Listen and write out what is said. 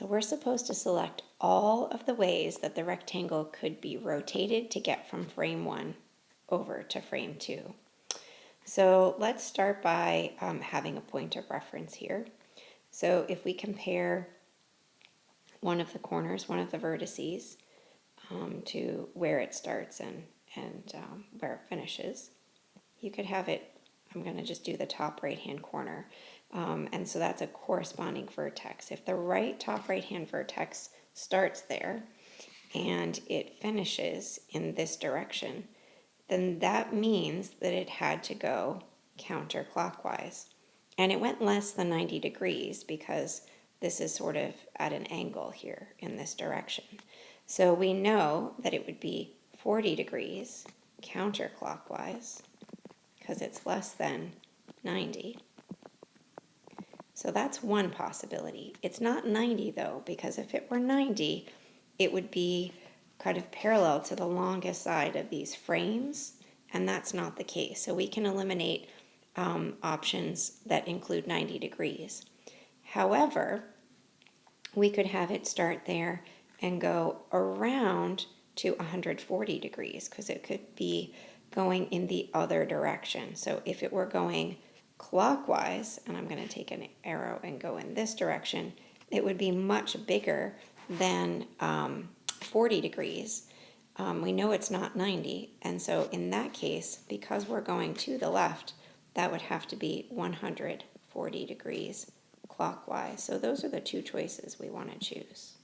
So we're supposed to select all of the ways that the rectangle could be rotated to get from frame 1 over to frame 2. So let's start by having a point of reference here. So if we compare one of the corners, one of the vertices, to where it starts and where it finishes, you could have it, I'm going to just do the top right-hand corner. And so that's a corresponding vertex. If the top right-hand vertex starts there and it finishes in this direction, then that means that it had to go counterclockwise. And it went less than 90 degrees because this is sort of at an angle here in this direction. So we know that it would be 40 degrees counterclockwise because it's less than 90. So that's one possibility. It's not 90 though, because if it were 90, it would be kind of parallel to the longest side of these frames, and that's not the case. So we can eliminate options that include 90 degrees. However, we could have it start there and go around to 140 degrees because it could be going in the other direction. So if it were going clockwise, and I'm going to take an arrow and go in this direction, it would be much bigger than 40 degrees. We know it's not 90, and so in that case, because we're going to the left, that would have to be 140 degrees clockwise. So those are the two choices we want to choose.